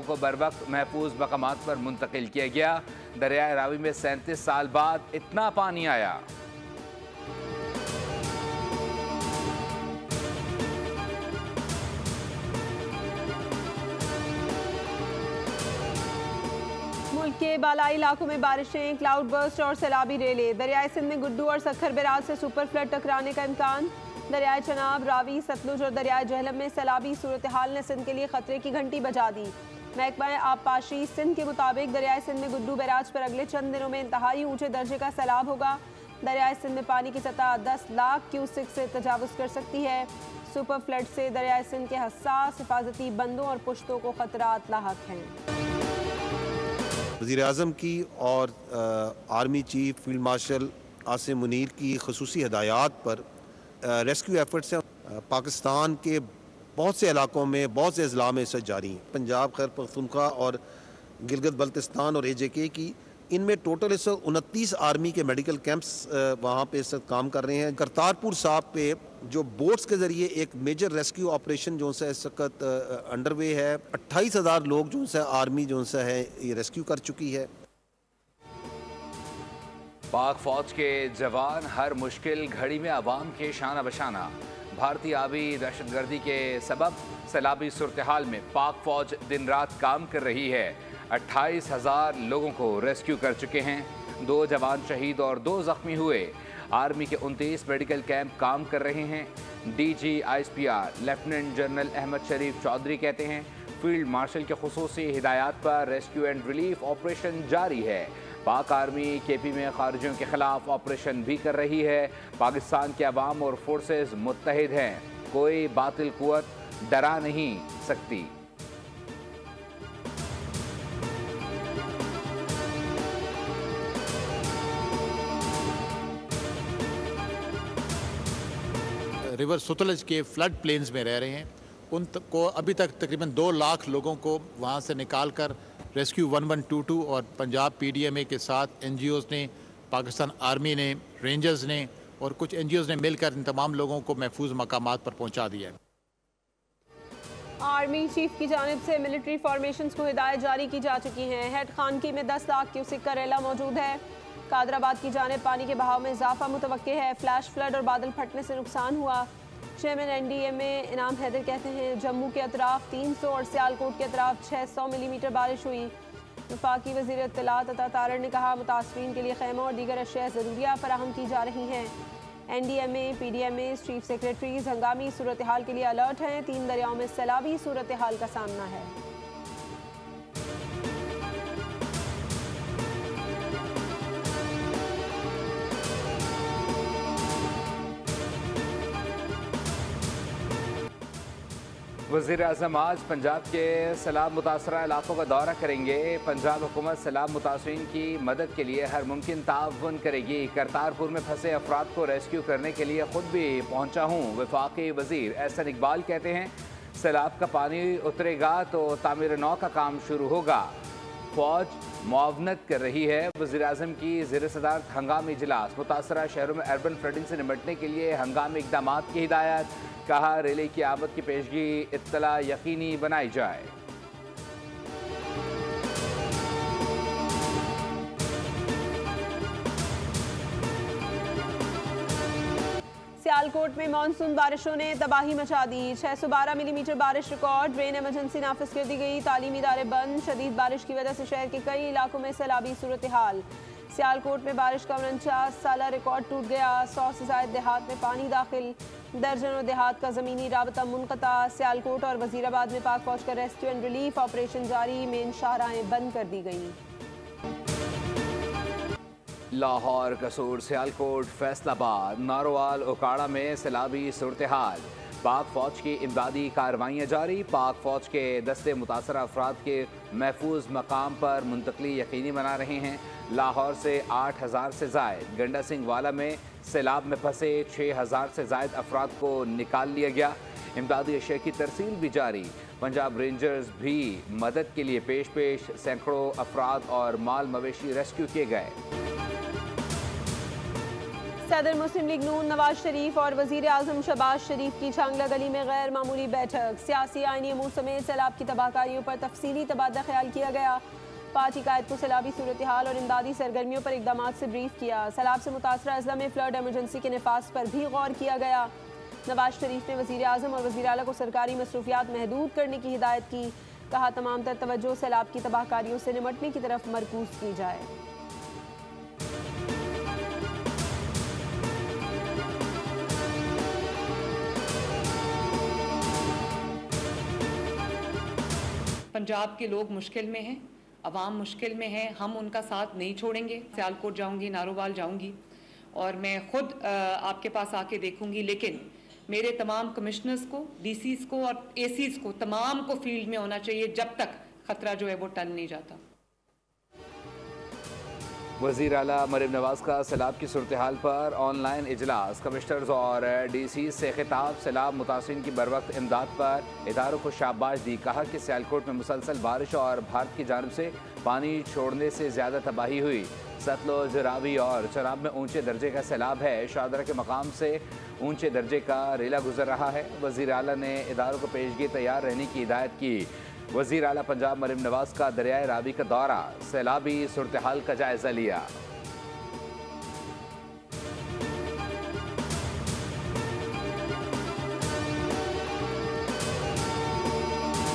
को बर वक्त महफूज मकामात पर मुंतकिल किया गया। दरियाए रावी में 37 साल बाद इतना पानी आया। मुल्क के बालाई इलाकों में बारिशें, क्लाउड बर्स्ट और सैलाबी रेलें। दरियाए सिंध में गुड्डू और सखर बैराज से सुपर फ्लड टकराने का इम्कान। दरियाए चनाब, रावी, सतलुज और दरियाए झेलम में सैलाबी सूरत हाल ने सिंध के लिए खतरे की घंटी बजा दी। महकमा आबपाशी सिंध के मुताबिक दरियाए सिंध में गुड्डू बैराज पर अगले चंद दिनों में इंतहाई ऊंचे दर्जे का सैलाब होगा। दरियाए सिंध में पानी की सतह 10 लाख क्यूसिक से तजावुज़ कर सकती है। सुपर फ्लड से दरियाए सिंध के हसास हिफाजती बंदों और पुश्तों को खतरात लाहक हैं। वज़ीर-ए-आज़म की और army chief field marshal Asim Munir की ख़ुसूसी हदायत पर रेस्क्यू एफर्ट्स हैं। पाकिस्तान के बहुत से इलाकों में बहुत से अज़ला में इस जारी हैं। पंजाब, खैबर पख्तूनख्वा और गिलगित बल्तिस्तान और AJK की, इनमें टोटल इस वक्त 29 आर्मी के मेडिकल कैंप्स वहाँ पे इस वक्त काम कर रहे हैं। करतारपुर साहब पे जो बोट्स के ज़रिए एक मेजर रेस्क्यू ऑपरेशन जो सा इस वक्त अंडरवे है। 28,000 लोग जो सा आर्मी जो सा है ये रेस्क्यू कर चुकी है। पाक फौज के जवान हर मुश्किल घड़ी में अवाम के शाना बशाना। भारतीय आबी दहशतगर्दी के सबब सैलाबी सूरत हाल में पाक फौज दिन रात काम कर रही है। 28,000 लोगों को रेस्क्यू कर चुके हैं। 2 जवान शहीद और 2 जख्मी हुए। आर्मी के 29 मेडिकल कैंप काम कर रहे हैं। DG ISPR lieutenant general Ahmed Sharif Chaudhry कहते हैं फील्ड मार्शल के खुसूसी हिदायत पर रेस्क्यू एंड रिलीफ ऑपरेशन जारी है। पाक आर्मी KP में खारिजियों के खिलाफ ऑपरेशन भी कर रही है। पाकिस्तान के अवाम और फोर्सेस मुत्तहिद हैं। कोई बातिल कुव्वत डरा नहीं सकती। रिवर सतलज के फ्लड प्लेन्स में रह रहे हैं, उन को अभी तक तकरीबन 2 लाख लोगों को वहाँ से निकाल कर रेस्क्यू 1122 और पंजाब PDMA के साथ NGOs ने, पाकिस्तान आर्मी ने, रेंजर्स ने और कुछ NGOs ने मिलकर इन तमाम लोगों को महफूज मकामात पर पहुँचा दिया है। आर्मी चीफ की जानिब से मिलिट्री फॉर्मेशंस को हिदायत जारी की जा चुकी हैं। हेड खानकी में 10 लाख क्यूसिक का रेला मौजूद है। कादराबाद की जानिब पानी के बहाव में इजाफा मुतवक्के है। फ्लैश फ्लड और बादल फटने से नुकसान हुआ। चेयरमैन NDMA इनाम हैदर कहते हैं जम्मू के अतराफ 300 और सियालकोट के अतराफ 600 मिलीमीटर बारिश हुई। वफाकी वज़ीर इत्तलात अता तारड़ ने कहा मुतासरीन के लिए खैमा और दीगर अशिया ज़रूरिया फराहम की जा रही हैं। NDMA, PDMA चीफ सेक्रेटरीज हंगामी सूरत हाल के लिए अलर्ट हैं। 3 दरियाओं में सैलाबी सूरत हाल का सामना है। वज़ीर-ए-आज़म आज पंजाब के सैलाब मुतासरा इलाकों का दौरा करेंगे। पंजाब हुकूमत सैलाब मुतासरीन की मदद के लिए हर मुमकिन ताउन करेगी। करतारपुर में फंसे अफराद को रेस्क्यू करने के लिए खुद भी पहुंचा हूं। वफाकी वज़ीर एहसन इकबाल कहते हैं सैलाब का पानी उतरेगा तो तामीर नौ का काम शुरू होगा। फौज मुआवनत कर रही है। वज़ीर-ए-आज़म की ज़ेर सदारत हंगामी इजलास। मुतासरा शहरों में अर्बन फ्लडिंग से निपटने के लिए हंगामी इक़दाम की हिदायत। कहा रेले की आमद की पेशगी इत्तला यकीनी बनाई जाए। सियालकोट में मानसून बारिशों ने तबाही मचा दी। 612 मिलीमीटर बारिश रिकॉर्ड। रेन एमरजेंसी नाफिज कर दी गई। तालीमी इदारे बंद। शदीद बारिश की वजह से शहर के कई इलाकों में सैलाबी सूरत हाल। सियालकोट में बारिश का 49 साला रिकॉर्ड टूट गया। 100 से ज़ायद देहात में पानी दाखिल। दर्जनों देहात का ज़मीनी राबता मुनक़ता। सियालकोट और वज़ीराबाद में पाक फौज का रेस्क्यू एंड रिलीफ ऑपरेशन जारी। मेन शाहराहें बंद कर दी गई। लाहौर, कसूर, सियालकोट, फैसलाबाद, नारोवाल, ओकाड़ा में सैलाबी सूरत हाल। पाक फौज की इमदादी कार्रवाइयाँ जारी। पाक फौज के दस्ते मुतासर अफराद के महफूज मकाम पर मुंतकली यकीनी बना रहे हैं। लाहौर से 8,000 से ज़ायद, गंडा सिंह वाला में सैलाब में फंसे 6,000 से ज़ायद अफराद को निकाल लिया गया। इमदादी अशिया की तरसील भी जारी। पंजाब रेंजर्स भी मदद के लिए पेश। सैकड़ों अफराद और माल मवेशी रेस्क्यू किए गए। सदर मुस्लिम लीग नून नवाज शरीफ और वजीर आजम शहबाज शरीफ की छांगला गली में गैर मामूली बैठक। सियासी आईनी अमूर समेत सैलाब की तबाहकारियों पर तफसीली तबादला ख्याल किया गया। पार्टी कायद को सैलाबी सूरत हाल और इमदादी सरगर्मियों पर इकदाम से ब्रीफ किया। सैलाब से मुतासरा अजला में फ्लड एमरजेंसी के नफाज पर भी गौर किया गया। नवाज शरीफ ने वजीर आजम और वजीर आला को सरकारी मसरूफियात महदूद करने की हिदायत की। कहा तमाम तर तवज्जो सैलाब की तबाहकारियों से निमटने की तरफ मरकूज की जाए। पंजाब के लोग मुश्किल में हैं, अवाम मुश्किल में है, हम उनका साथ नहीं छोड़ेंगे। सियालकोट जाऊंगी, नारोवाल जाऊंगी और मैं खुद आपके पास आके देखूंगी, लेकिन मेरे तमाम कमिश्नर्स को, डीसीज को और एसीज को, तमाम को फील्ड में होना चाहिए जब तक खतरा जो है वो टल नहीं जाता। वज़ीर आला मरीम नवाज का सैलाब की सूरत हाल पर ऑनलाइन इजलास। कमिश्नर्स और डीसी से खिताब। सैलाब मुतासिरीन की बर वक्त इमदाद पर इदारों को शाबाश दी। कहा कि सियालकोट में मुसलसल बारिश और भारत की जानिब से पानी छोड़ने से ज़्यादा तबाही हुई। सतलुज, रावी और चनाब में ऊंचे दर्जे का सैलाब है। शाहदरा के मकाम से ऊंचे दर्जे का रेला गुजर रहा है। वज़ीर आला ने इदारों को पेशगी तैयार रहने की हिदायत की। वज़ीर आला पंजाब मरीम नवाज का दरियाए रावी का दौरा, सैलाबी सूरत हाल का जायजा लिया।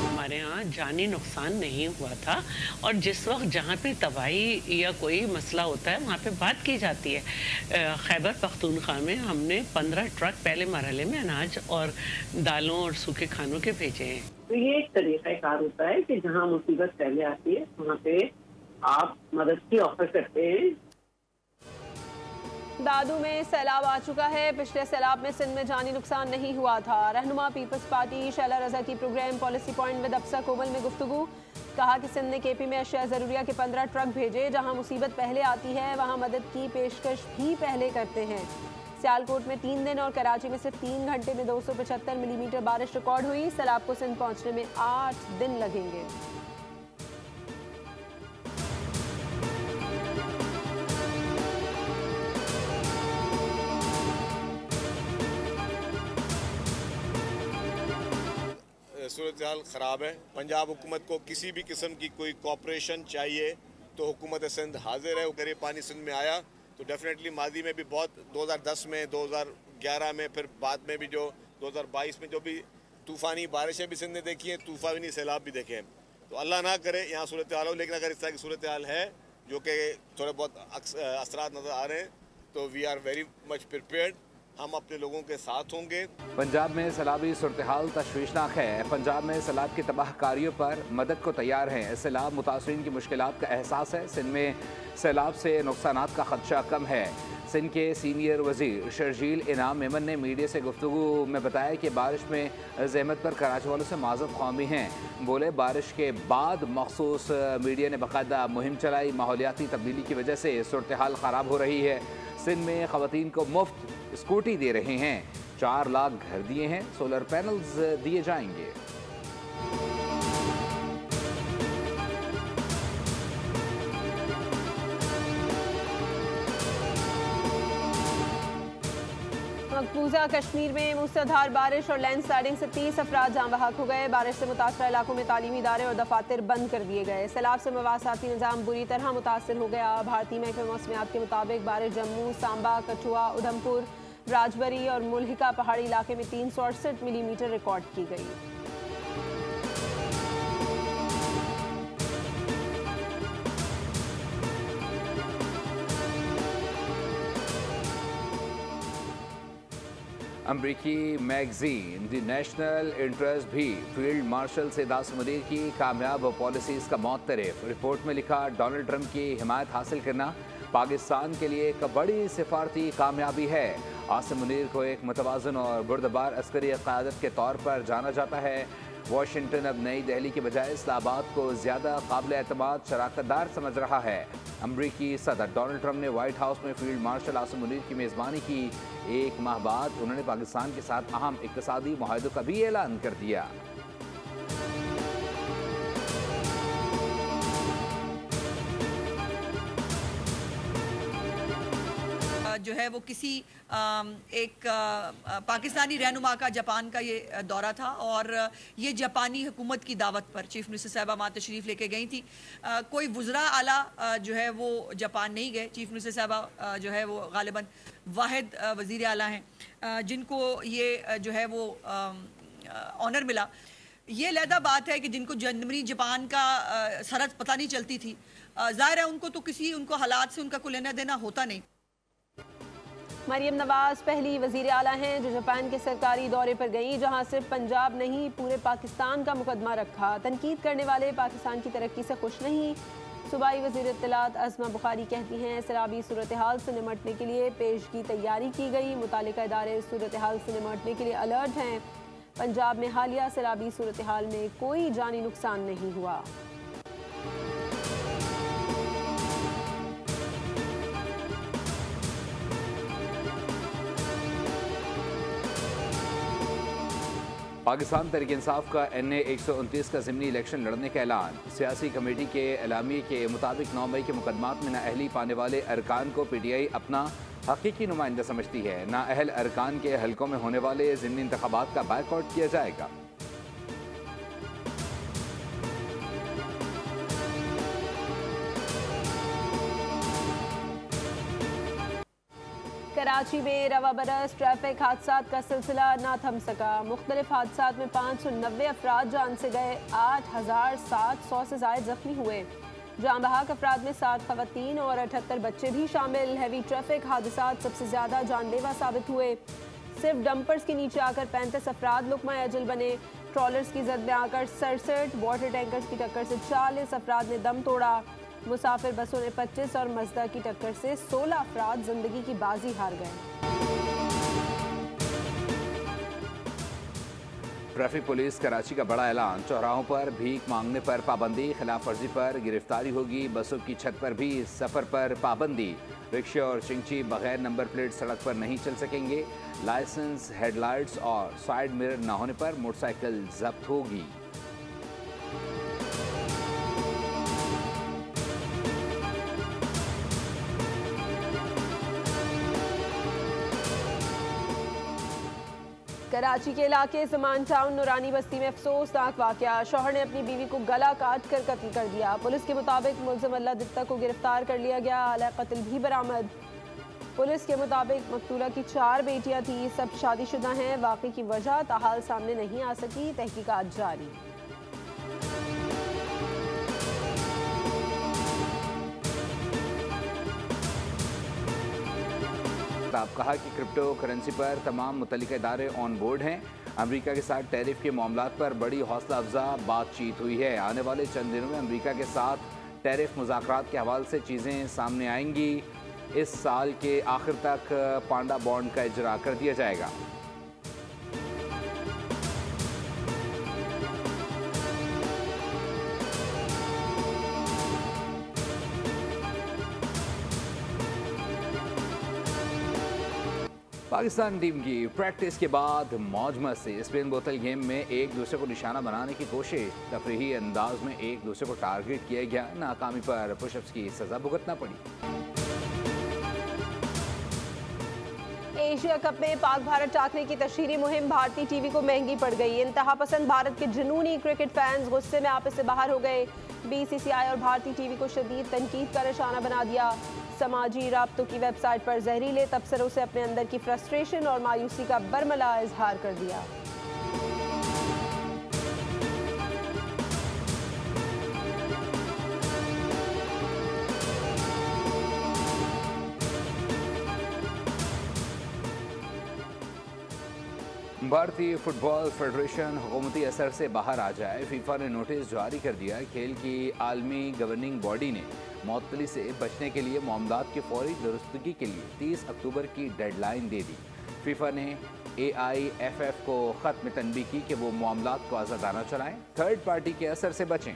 हमारे यहाँ जानी नुकसान नहीं हुआ था और जिस वक्त जहाँ पे तबाही या कोई मसला होता है वहाँ पे बात की जाती है। खैबर पख्तूनख्वा में हमने 15 ट्रक पहले मरहले में अनाज और दालों और सूखे खानों के भेजे हैं। तो ये एक तरीक़ाकार होता है कि जहाँ मुसीबत पहले आती है वहाँ पे आप मदद की ऑफर करते हैं। दादू में सैलाब आ चुका है। पिछले सैलाब में सिंध में जानी नुकसान नहीं हुआ था। रहनुमा पीपल्स पार्टी शैला रजा की प्रोग्राम पॉलिसी पॉइंट विद अफसा कोमल में गुफ्तगू। कहा कि सिंध ने केपी में अशिया ज़रूरिया के 15 ट्रक भेजे। जहाँ मुसीबत पहले आती है वहाँ मदद की पेशकश भी पहले करते हैं। सियालकोट में 3 दिन और कराची में सिर्फ 3 घंटे में 275 मिलीमीटर बारिश रिकॉर्ड हुई। सैलाब को सिंध पहुँचने में 8 दिन लगेंगे। सूरत हाल ख़राब है। पंजाब हुकूमत को किसी भी किस्म की कोई कॉपरेशन चाहिए तो हुकूमत सिंध हाजिर है। अगर ये पानी सिंध में आया तो डेफिनेटली माजी में भी बहुत 2010 में, 2011 में, फिर बाद में भी जो 2022 में जो भी तूफ़ानी बारिशें भी सिंध ने देखी हैं, तूफ़ानी सैलाब भी देखे हैं। तो अल्लाह ना करे यहाँ सूरत हाल हो, लेकिन अगर इस तरह की सूरत हाल है जो कि थोड़े बहुत असरात नज़र आ रहे हैं तो we are very much prepared. हम अपने लोगों के साथ होंगे। पंजाब में सैलाबी सूरत हाल तशवीशनाक है। पंजाब में सैलाब की तबाहकारियों पर मदद को तैयार हैं। सैलाब मुतासरीन की मुश्किलात का एहसास है। सिंध में सैलाब से नुकसानात का खदशा कम है। सिंध के सीनियर वजीर शर्जील इनाम मेमन ने मीडिया से गुफ्तगू में बताया कि बारिश में जहमत पर कराची वालों से माज़रत ख्वामी हैं। बोले बारिश के बाद मखसूस मीडिया ने बाकायदा मुहिम चलाई। माहौलियाती तब्दीली की वजह से सूरत हाल ख़राब हो रही है। सिंध में ख़वातीन को मुफ्त स्कूटी दे रहे हैं। 4 लाख घर दिए हैं। सोलर पैनल्स दिए जाएंगे। मकबूजा कश्मीर में मूसलाधार बारिश और लैंडस्लाइडिंग से 30 अफराद जान बहक हो गए। बारिश से मुतासरा इलाकों में तालीमी इदारे और दफातर बंद कर दिए गए। सैलाब से मवासाती निज़ाम बुरी तरह मुतासर हो गया। भारतीय महकमे मौसमियात के मुताबिक बारिश जम्मू, सांबा, कठुआ, उधमपुर, राजबरी और मुल्हिका पहाड़ी इलाके में 368 मिलीमीटर रिकॉर्ड की गई। अमरीकी मैगजीन द नेशनल इंटरेस्ट भी फील्ड मार्शल सैयद आसिम मुनीर की कामयाब पॉलिसीज़ का मौतरफ। रिपोर्ट में लिखा, डोनाल्ड ट्रंप की हिमायत हासिल करना पाकिस्तान के लिए एक बड़ी सिफारती कामयाबी है। आसिम मुनीर को एक मुतवाज़न और बुर्दबार अस्करी क़यादत के तौर पर जाना जाता है। वाशिंगटन अब नई दिल्ली के बजाय इस्लामाबाद को ज़्यादा काबिल एतमाद शराकतदार समझ रहा है। अमरीकी सदर डोनाल्ड ट्रंप ने वाइट हाउस में फील्ड मार्शल आसिम मुनीर की मेज़बानी की। 1 माह बाद उन्होंने पाकिस्तान के साथ अहम इक़्तिसादी मुआहदों का भी ऐलान कर दिया। जो है वो किसी एक पाकिस्तानी रहनुमा का जापान का ये दौरा था और ये जापानी हुकूमत की दावत पर चीफ मिनिस्टर साहिबा वहाँ तशरीफ़ लेके गई थी। कोई वज़रा आला जो है वो जापान नहीं गए। चीफ मिनिस्टर साहिबा जो है वो गालिबन वाहिद वज़ीर आला हैं जिनको ये जो है वो ऑनर मिला। ये लहदा बात है कि जिनको जनवरी जापान का सरहद पता नहीं चलती थी, जाहिर है उनको तो किसी उनको हालात से उनका कोई लेना देना होता नहीं। मरियम नवाज पहली वज़ीर आला हैं जो जापान के सरकारी दौरे पर गई, जहां सिर्फ पंजाब नहीं पूरे पाकिस्तान का मुकदमा रखा। तनकीद करने वाले पाकिस्तान की तरक्की से खुश नहीं। सूबाई वज़ीर इत्तलात अज़मा बुखारी कहती हैं सैलाबी सूरत हाल से निमटने के लिए पेशगी तैयारी की गई। मुतालिका इदारे सूरत हाल से निमटने के लिए अलर्ट हैं। पंजाब में हालिया सैलाबी सूरत हाल में कोई जानी नुकसान नहीं हुआ। पाकिस्तान तहरीक इंसाफ का NA 129 का ज़िमनी इलेक्शन लड़ने का ऐलान। सियासी कमेटी के एलामिये के मुताबिक 9 मई के मुकदमात में नाअहली पाने वाले अरकान को PTI अपना हकीकी नुमाइंदा समझती है। नाअहल अरकान के हलकों में होने वाले ज़िमनी इंतखाबात का बायकॉट किया जाएगा। कराची में रवा बरस ट्रैफिक हादसात का सिलसिला ना थम सका। मुख्तलिफ हादसात में 590 अफराद जान से गए, 8700 से ज़ायद जख्मी हुए। जान बहक अफराद में 7 ख़वातीन और 78 बच्चे भी शामिल। हैवी ट्रैफिक हादसात सबसे ज़्यादा जानलेवा साबित हुए। सिर्फ डंपर्स के नीचे आकर 35 अफराद लुक़मा अजल बने। ट्रॉलर्स की जद में आकर 67, वाटर टैंकर्स की टक्कर से 40 अफराद ने दम तोड़ा। मुसाफिर बसों ने 25 और मज़दा की टक्कर से 16 अफराद जिंदगी की बाजी हार गए। ट्रैफिक पुलिस कराची का बड़ा ऐलान। चौराहों पर भीख मांगने पर पाबंदी, खिलाफ वर्जी पर गिरफ्तारी होगी। बसों की छत पर भी सफ़र पर पाबंदी। रिक्शे और चिंची बगैर नंबर प्लेट सड़क पर नहीं चल सकेंगे। लाइसेंस, हेडलाइट्स और साइड मिरर न होने पर मोटरसाइकिल जब्त होगी। कराची के इलाके ज़मान टाउन नूरानी बस्ती में अफसोसनाक वाक़या। शौहर ने अपनी बीवी को गला काट कर कत्ल कर दिया। पुलिस के मुताबिक मुलज़िम अल्लाह दित्ता को गिरफ्तार कर लिया गया। आला कत्ल भी बरामद। पुलिस के मुताबिक मकतूला की 4 बेटियां थीं, सब शादीशुदा हैं। वाक़े की वजह ताहाल सामने नहीं आ सकी, तहकीकात जारी। आप कहा कि क्रिप्टो करेंसी पर तमाम मुतल्लिका इदारे ऑन बोर्ड हैं। अमेरिका के साथ टैरिफ के मामलात पर बड़ी हौसला अफजा बातचीत हुई है। आने वाले चंद दिनों में अमेरिका के साथ टैरिफ मुज़ाकरात के हवाले से चीज़ें सामने आएंगी। इस साल के आखिर तक पांडा बॉन्ड का इजरा कर दिया जाएगा। पाकिस्तान टीम की प्रैक्टिस के बाद मौज मस्ती। स्पिन बोतल गेम में एक दूसरे को निशाना बनाने की कोशिश। तफरीही अंदाज में एक दूसरे को टारगेट किया गया। नाकामी पर पुशअप्स की सजा भुगतना पड़ी। एशिया कप में पाक भारत टाकरे की तशहीरी मुहिम भारतीय टीवी को महंगी पड़ गई। इंतहा पसंद भारत के जुनूनी क्रिकेट फैंस गुस्से में आपस से बाहर हो गए। BCCI और भारतीय टीवी को शदीद तनकीद का निशाना बना दिया। समाजी राब्तों की वेबसाइट पर जहरीले तबसरों से अपने अंदर की फ्रस्ट्रेशन और मायूसी का बरमला इजहार कर दिया। भारतीय फुटबॉल फेडरेशन हुकूमती असर से बाहर आ जाए। फीफा ने नोटिस जारी कर दिया। खेल की आलमी गवर्निंग बॉडी ने मुअत्तली से बचने के लिए मामलात की फौरी दुरुस्तगी के लिए 30 अक्टूबर की डेडलाइन दे दी। फीफा ने AIFF को ख़त में तनबीह की कि वो मामलात को आज़ादाना चलाएं, थर्ड पार्टी के असर से बचें।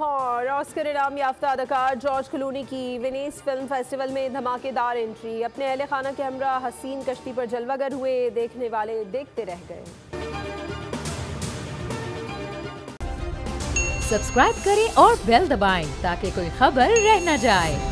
और ऑस्कर इनाम याफ्ता अदाकार जॉर्ज क्लूनी की वेनिस फिल्म फेस्टिवल में धमाकेदार एंट्री। अपने अहले खाना के हमरा हसीन कश्ती पर जलवागर हुए। देखने वाले देखते रह गए। सब्सक्राइब करें और बेल दबाएं ताकि कोई खबर रह न जाए।